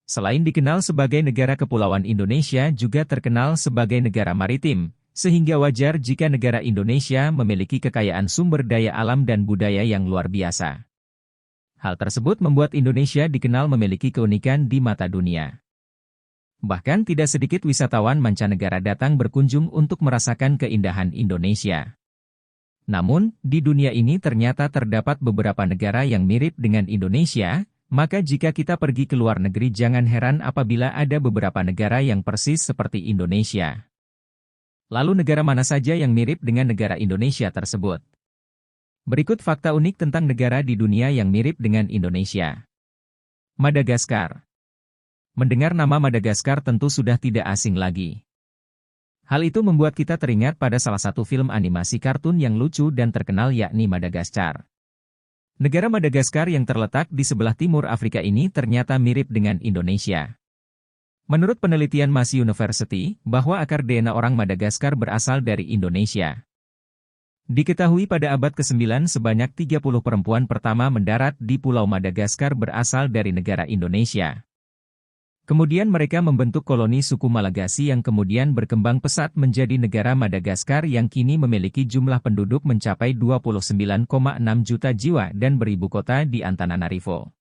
Selain dikenal sebagai negara kepulauan, Indonesia juga terkenal sebagai negara maritim, sehingga wajar jika negara Indonesia memiliki kekayaan sumber daya alam dan budaya yang luar biasa. Hal tersebut membuat Indonesia dikenal memiliki keunikan di mata dunia. Bahkan tidak sedikit wisatawan mancanegara datang berkunjung untuk merasakan keindahan Indonesia. Namun, di dunia ini ternyata terdapat beberapa negara yang mirip dengan Indonesia. Maka jika kita pergi ke luar negeri, jangan heran apabila ada beberapa negara yang persis seperti Indonesia. Lalu negara mana saja yang mirip dengan negara Indonesia tersebut? Berikut fakta unik tentang negara di dunia yang mirip dengan Indonesia. Madagaskar. Mendengar nama Madagaskar tentu sudah tidak asing lagi. Hal itu membuat kita teringat pada salah satu film animasi kartun yang lucu dan terkenal, yakni Madagaskar. Negara Madagaskar yang terletak di sebelah timur Afrika ini ternyata mirip dengan Indonesia. Menurut penelitian Massey University, bahwa akar DNA orang Madagaskar berasal dari Indonesia. Diketahui pada abad ke-9 sebanyak 30 perempuan pertama mendarat di Pulau Madagaskar berasal dari negara Indonesia. Kemudian mereka membentuk koloni suku Malagasy yang kemudian berkembang pesat menjadi negara Madagaskar yang kini memiliki jumlah penduduk mencapai 29,6 juta jiwa dan beribu kota di Antananarivo.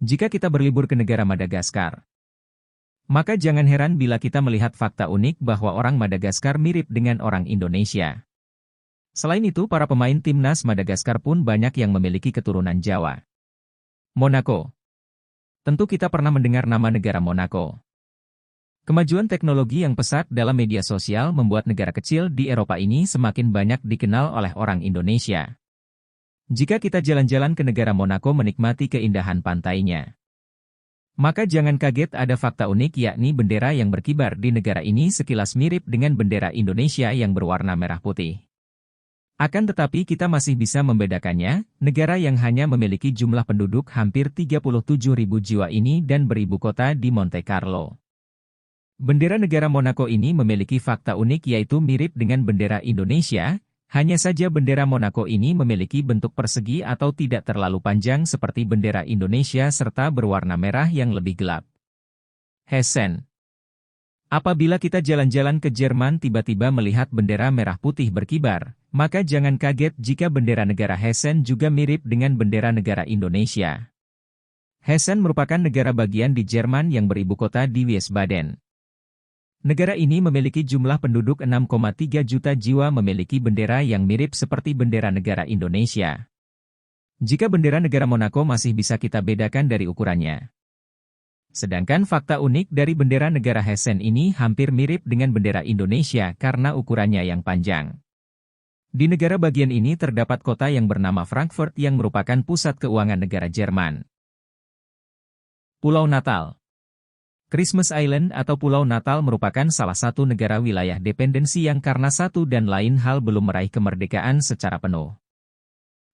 Jika kita berlibur ke negara Madagaskar, maka jangan heran bila kita melihat fakta unik bahwa orang Madagaskar mirip dengan orang Indonesia. Selain itu, para pemain timnas Madagaskar pun banyak yang memiliki keturunan Jawa. Monaco. Tentu kita pernah mendengar nama negara Monaco. Kemajuan teknologi yang pesat dalam media sosial membuat negara kecil di Eropa ini semakin banyak dikenal oleh orang Indonesia. Jika kita jalan-jalan ke negara Monaco menikmati keindahan pantainya, maka jangan kaget ada fakta unik, yakni bendera yang berkibar di negara ini sekilas mirip dengan bendera Indonesia yang berwarna merah putih. Akan tetapi kita masih bisa membedakannya, negara yang hanya memiliki jumlah penduduk hampir 37.000 jiwa ini dan beribu kota di Monte Carlo. Bendera negara Monaco ini memiliki fakta unik, yaitu mirip dengan bendera Indonesia, hanya saja bendera Monaco ini memiliki bentuk persegi atau tidak terlalu panjang seperti bendera Indonesia serta berwarna merah yang lebih gelap. Hessen. Apabila kita jalan-jalan ke Jerman tiba-tiba melihat bendera merah putih berkibar, maka jangan kaget jika bendera negara Hessen juga mirip dengan bendera negara Indonesia. Hessen merupakan negara bagian di Jerman yang beribu kota di Wiesbaden. Negara ini memiliki jumlah penduduk 6,3 juta jiwa, memiliki bendera yang mirip seperti bendera negara Indonesia. Jika bendera negara Monaco masih bisa kita bedakan dari ukurannya. Sedangkan fakta unik dari bendera negara Hessen ini hampir mirip dengan bendera Indonesia karena ukurannya yang panjang. Di negara bagian ini terdapat kota yang bernama Frankfurt yang merupakan pusat keuangan negara Jerman. Pulau Natal. Christmas Island atau Pulau Natal merupakan salah satu negara wilayah dependensi yang karena satu dan lain hal belum meraih kemerdekaan secara penuh.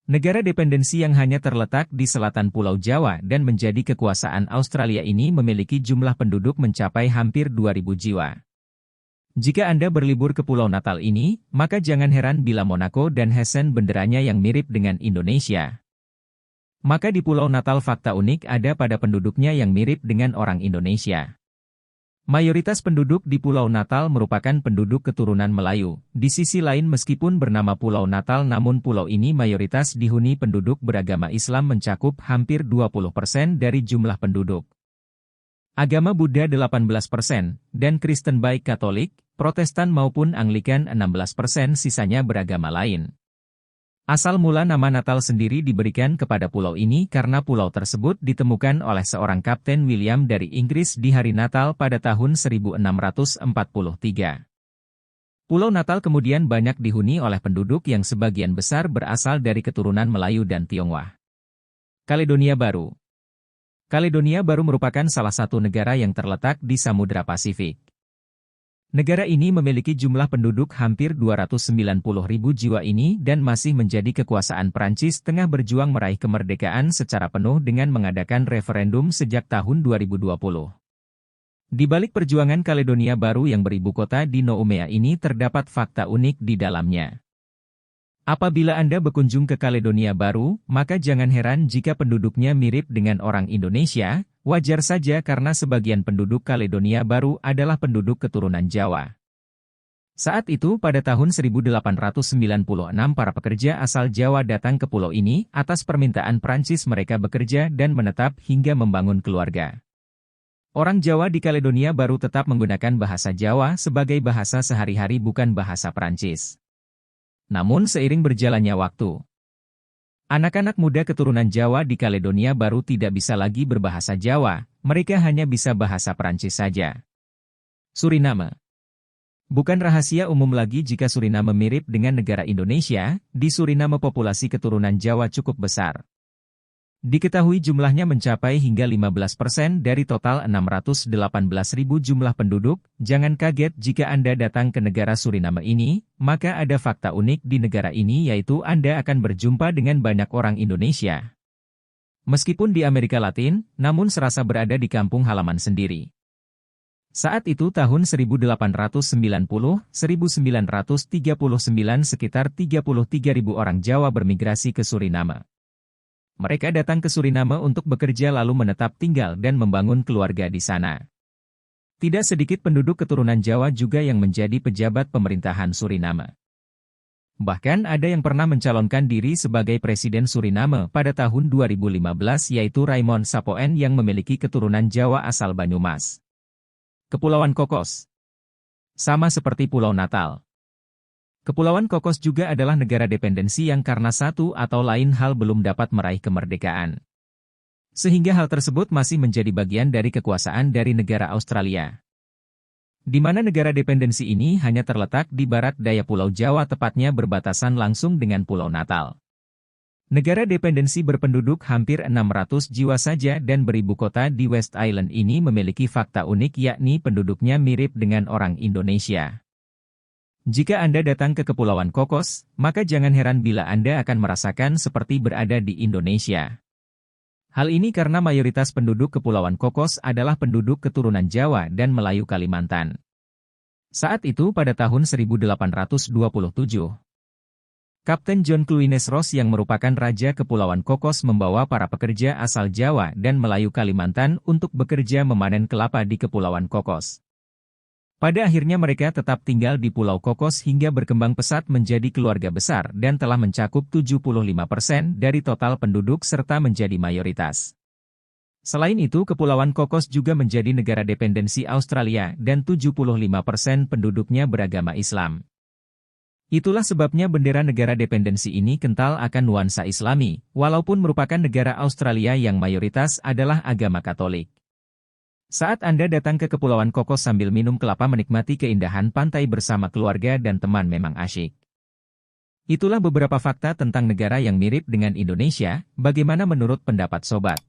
Negara dependensi yang hanya terletak di selatan Pulau Jawa dan menjadi kekuasaan Australia ini memiliki jumlah penduduk mencapai hampir 2.000 jiwa. Jika Anda berlibur ke Pulau Natal ini, maka jangan heran bila Monaco dan Hessen benderanya yang mirip dengan Indonesia. Maka di Pulau Natal fakta unik ada pada penduduknya yang mirip dengan orang Indonesia. Mayoritas penduduk di Pulau Natal merupakan penduduk keturunan Melayu. Di sisi lain, meskipun bernama Pulau Natal namun pulau ini mayoritas dihuni penduduk beragama Islam, mencakup hampir 20% dari jumlah penduduk. Agama Buddha 18%, dan Kristen baik Katolik, Protestan maupun Anglikan 16%, sisanya beragama lain. Asal mula nama Natal sendiri diberikan kepada pulau ini karena pulau tersebut ditemukan oleh seorang Kapten William dari Inggris di hari Natal pada tahun 1643. Pulau Natal kemudian banyak dihuni oleh penduduk yang sebagian besar berasal dari keturunan Melayu dan Tionghoa. Kaledonia Baru. Kaledonia Baru merupakan salah satu negara yang terletak di Samudra Pasifik. Negara ini memiliki jumlah penduduk hampir 290.000 jiwa ini dan masih menjadi kekuasaan Prancis tengah berjuang meraih kemerdekaan secara penuh dengan mengadakan referendum sejak tahun 2020. Di balik perjuangan Kaledonia Baru yang beribu kota di Noumea ini terdapat fakta unik di dalamnya. Apabila Anda berkunjung ke Kaledonia Baru, maka jangan heran jika penduduknya mirip dengan orang Indonesia, Wajar saja karena sebagian penduduk Kaledonia Baru adalah penduduk keturunan Jawa. Saat itu pada tahun 1896 para pekerja asal Jawa datang ke pulau ini atas permintaan Prancis mereka bekerja dan menetap hingga membangun keluarga. Orang Jawa di Kaledonia Baru tetap menggunakan bahasa Jawa sebagai bahasa sehari-hari bukan bahasa Prancis. Namun seiring berjalannya waktu, anak-anak muda keturunan Jawa di Kaledonia Baru tidak bisa lagi berbahasa Jawa, mereka hanya bisa bahasa Prancis saja. Suriname. Bukan rahasia umum lagi jika Suriname mirip dengan negara Indonesia, di Suriname populasi keturunan Jawa cukup besar. Diketahui jumlahnya mencapai hingga 15% dari total 618.000 jumlah penduduk. Jangan kaget jika Anda datang ke negara Suriname ini, maka ada fakta unik di negara ini yaitu Anda akan berjumpa dengan banyak orang Indonesia. Meskipun di Amerika Latin, namun serasa berada di kampung halaman sendiri. Saat itu tahun 1890-1939 sekitar 33.000 orang Jawa bermigrasi ke Suriname. Mereka datang ke Suriname untuk bekerja lalu menetap tinggal dan membangun keluarga di sana. Tidak sedikit penduduk keturunan Jawa juga yang menjadi pejabat pemerintahan Suriname. Bahkan ada yang pernah mencalonkan diri sebagai Presiden Suriname pada tahun 2015 yaitu Raymond Sapoen yang memiliki keturunan Jawa asal Banyumas. Kepulauan Kokos. Sama seperti Pulau Natal. Kepulauan Kokos juga adalah negara dependensi yang karena satu atau lain hal belum dapat meraih kemerdekaan. Sehingga hal tersebut masih menjadi bagian dari kekuasaan dari negara Australia. Di mana negara dependensi ini hanya terletak di barat daya Pulau Jawa tepatnya berbatasan langsung dengan Pulau Natal. Negara dependensi berpenduduk hampir 600 jiwa saja dan beribu kota di West Island ini memiliki fakta unik yakni penduduknya mirip dengan orang Indonesia. Jika Anda datang ke Kepulauan Kokos, maka jangan heran bila Anda akan merasakan seperti berada di Indonesia. Hal ini karena mayoritas penduduk Kepulauan Kokos adalah penduduk keturunan Jawa dan Melayu Kalimantan. Saat itu pada tahun 1827, Kapten John Cluines Ross yang merupakan Raja Kepulauan Kokos membawa para pekerja asal Jawa dan Melayu Kalimantan untuk bekerja memanen kelapa di Kepulauan Kokos. Pada akhirnya mereka tetap tinggal di Pulau Kokos hingga berkembang pesat menjadi keluarga besar dan telah mencakup 75% dari total penduduk serta menjadi mayoritas. Selain itu Kepulauan Kokos juga menjadi negara dependensi Australia dan 75% penduduknya beragama Islam. Itulah sebabnya bendera negara dependensi ini kental akan nuansa Islami, walaupun merupakan negara Australia yang mayoritas adalah agama Katolik. Saat Anda datang ke Kepulauan Kokos sambil minum kelapa menikmati keindahan pantai bersama keluarga dan teman memang asyik. Itulah beberapa fakta tentang negara yang mirip dengan Indonesia, bagaimana menurut pendapat sobat?